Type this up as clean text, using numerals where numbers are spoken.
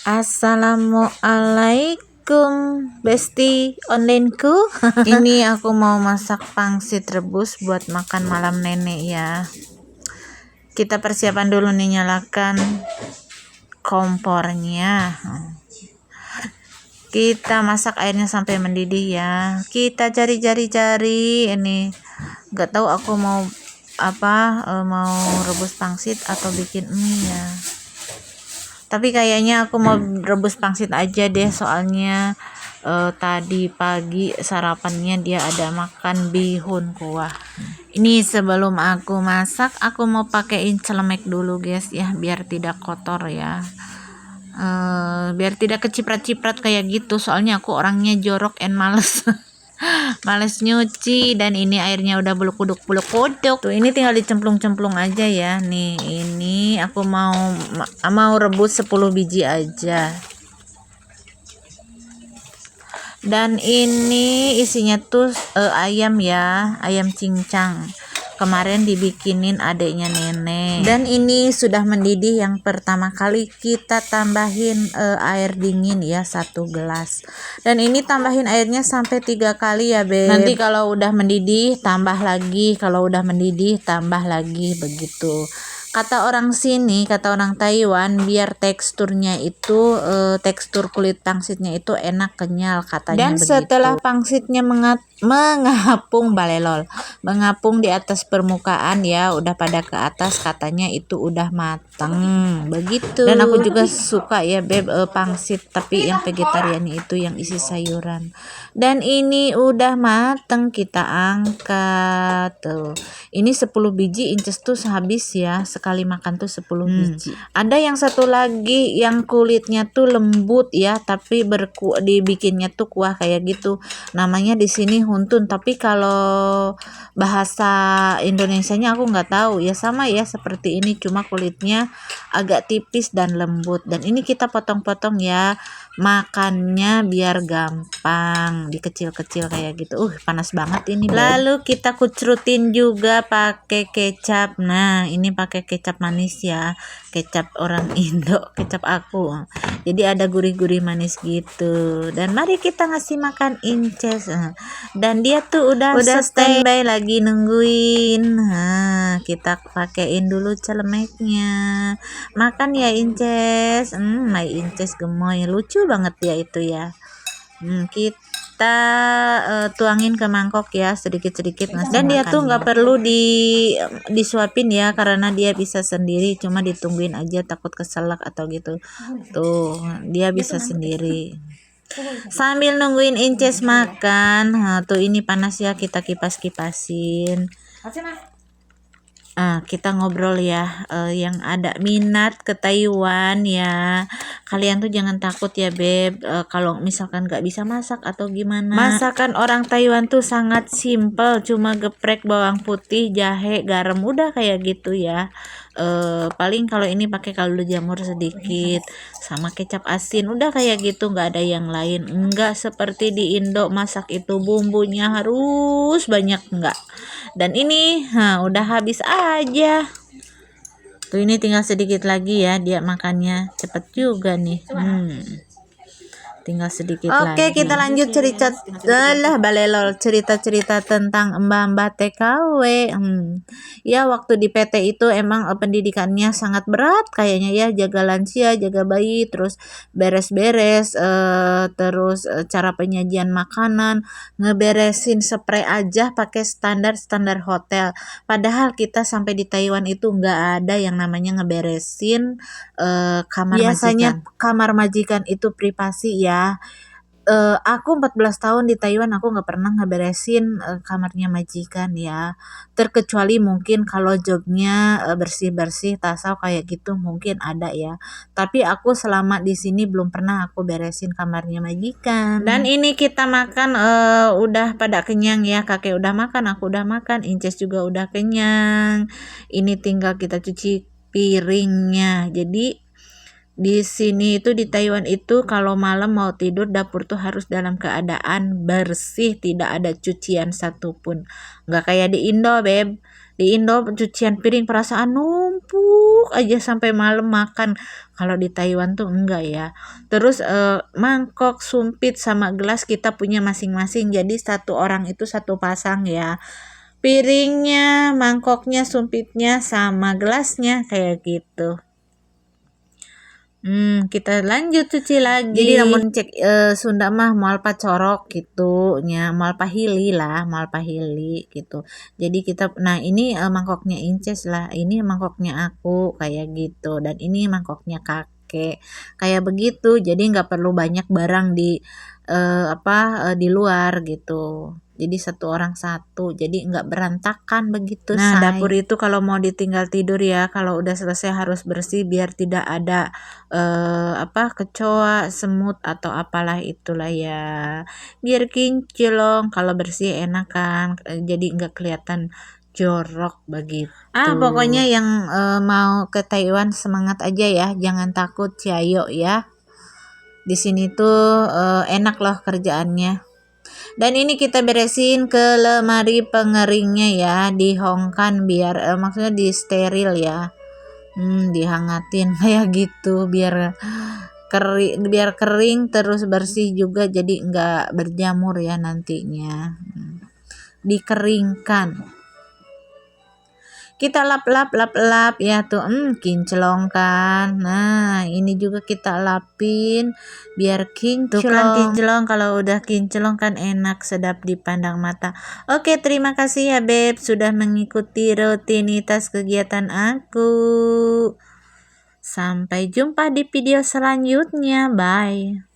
Assalamualaikum besti onlineku. Ini aku mau masak pangsit rebus buat makan malam nenek ya. Kita persiapan dulu nih, nyalakan kompornya. Kita masak airnya sampai mendidih ya. Kita cari ini. Gak tahu aku mau apa, mau rebus pangsit atau bikin mie ya. Tapi kayaknya aku mau rebus pangsit aja deh, soalnya tadi pagi sarapannya dia ada makan bihun kuah. Ini sebelum aku masak, aku mau pakein celemek dulu guys ya, biar tidak kotor ya. Biar tidak keciprat-ciprat kayak gitu, soalnya aku orangnya jorok and males. Males nyuci, dan ini airnya udah buluk-kuduk tuh, ini tinggal dicemplung-cemplung aja ya. Nih, ini aku mau rebus 10 biji aja, dan ini isinya tuh ayam ya, ayam cincang kemarin dibikinin adiknya nenek. Dan ini sudah mendidih, yang pertama kali kita tambahin air dingin ya, 1 gelas, dan ini tambahin airnya sampai 3 kali ya beb. Nanti kalau udah mendidih tambah lagi, kalau udah mendidih tambah lagi, begitu kata orang sini, kata orang Taiwan, biar teksturnya itu tekstur kulit pangsitnya itu enak, kenyal katanya. Dan begitu. Setelah pangsitnya mengapung di atas permukaan ya, udah pada ke atas, katanya itu udah matang begitu. Dan aku juga suka ya beb pangsit, tapi yang vegetarian itu yang isi sayuran. Dan ini udah mateng, kita angkat tuh. Ini 10 biji inces tuh habis ya, sekali makan tuh 10 biji. Ada yang satu lagi yang kulitnya tuh lembut ya, tapi dibikinnya tuh kuah kayak gitu. Namanya di sini huntun, tapi kalau bahasa Indonesianya aku nggak tahu ya. Sama ya seperti ini, cuma kulitnya agak tipis dan lembut. Dan ini kita potong-potong ya, makannya biar gampang, dikecil-kecil kayak gitu. Panas banget ini. Lalu kita kucrutin juga pakai kecap. Nah, ini pakai kecap manis ya, kecap orang Indo, kecap aku. Jadi ada gurih-gurih manis gitu. Dan mari kita ngasih makan Inces. Dan dia tuh udah standby lagi nungguin. Nah, kita pakein dulu celemeknya. Makan ya Inces. My Inces gemoy, lucu banget ya itu ya. Kita tuangin ke mangkok ya, sedikit-sedikit. Dan dia tuh nggak perlu disuapin ya, karena dia bisa sendiri, cuma ditungguin aja, takut keselak atau gitu. Tuh, dia bisa sendiri. Sambil nungguin Inces makan, tuh ini panas ya, kita kipas-kipasin. Kita ngobrol ya, yang ada minat ke Taiwan ya, kalian tuh jangan takut ya beb, kalau misalkan gak bisa masak atau gimana. Masakan orang Taiwan tuh sangat simple, cuma geprek bawang putih, jahe, garam, udah kayak gitu ya. Paling kalau ini pakai kaldu jamur sedikit sama kecap asin, udah kayak gitu, nggak ada yang lain. Enggak seperti di Indo masak itu bumbunya harus banyak, enggak. Dan ini udah habis aja tuh, ini tinggal sedikit lagi ya, dia makannya cepet juga nih. Tinggal sedikit lagi. Oke, kita lanjut cerita cerita tentang mbak-mbak TKW. Ya, waktu di PT itu emang pendidikannya sangat berat kayaknya ya, jaga lansia, jaga bayi, terus beres-beres, terus cara penyajian makanan, ngeberesin spray aja pakai standar hotel. Padahal kita sampai di Taiwan itu nggak ada yang namanya ngeberesin kamar biasanya majikan. Kamar majikan itu privasi ya. Aku 14 tahun di Taiwan, aku nggak pernah ngeberesin kamarnya majikan ya, terkecuali mungkin kalau jobnya bersih-bersih tasau kayak gitu mungkin ada ya, tapi aku selama di sini belum pernah aku beresin kamarnya majikan. Dan ini kita makan, udah pada kenyang ya, kakek udah makan, aku udah makan, Inces juga udah kenyang. Ini tinggal kita cuci piringnya. Jadi di sini itu di Taiwan itu kalau malam mau tidur, dapur tuh harus dalam keadaan bersih, tidak ada cucian satupun. Nggak kayak di Indo beb, Di Indo cucian piring perasaan numpuk aja sampai malam makan. Kalau di Taiwan tuh enggak ya. Terus mangkok, sumpit sama gelas kita punya masing-masing. Jadi satu orang itu satu pasang ya. Piringnya, mangkoknya, sumpitnya sama gelasnya kayak gitu. Kita lanjut cuci lagi. Jadi namun cek Sunda mah moal pacorok gitu nya, moal pahili lah, moal pahili gitu. Jadi kita nah ini mangkoknya Inces lah, ini mangkoknya aku kayak gitu dan ini mangkoknya kakek. Kayak begitu. Jadi nggak perlu banyak barang di di luar gitu. Jadi satu orang satu, jadi nggak berantakan begitu. Nah, dapur itu kalau mau ditinggal tidur ya, kalau udah selesai harus bersih biar tidak ada kecoa, semut atau apalah itulah ya. Biar kinclong, kalau bersih enak kan, jadi nggak kelihatan jorok begitu. Pokoknya yang mau ke Taiwan semangat aja ya, jangan takut ciayo ya. Di sini tuh enak loh kerjaannya. Dan ini kita beresin ke lemari pengeringnya ya, dihongkan biar maksudnya di steril ya. Dihangatin kayak gitu biar kering terus bersih juga, jadi enggak berjamur ya nantinya. Dikeringkan. Kita lap ya tuh, kinclong kan. Nah, ini juga kita lapin biar kinclong. Tuh kan kinclong, kalau udah kinclong kan enak, sedap dipandang mata. Oke, terima kasih ya Beb sudah mengikuti rutinitas kegiatan aku. Sampai jumpa di video selanjutnya. Bye.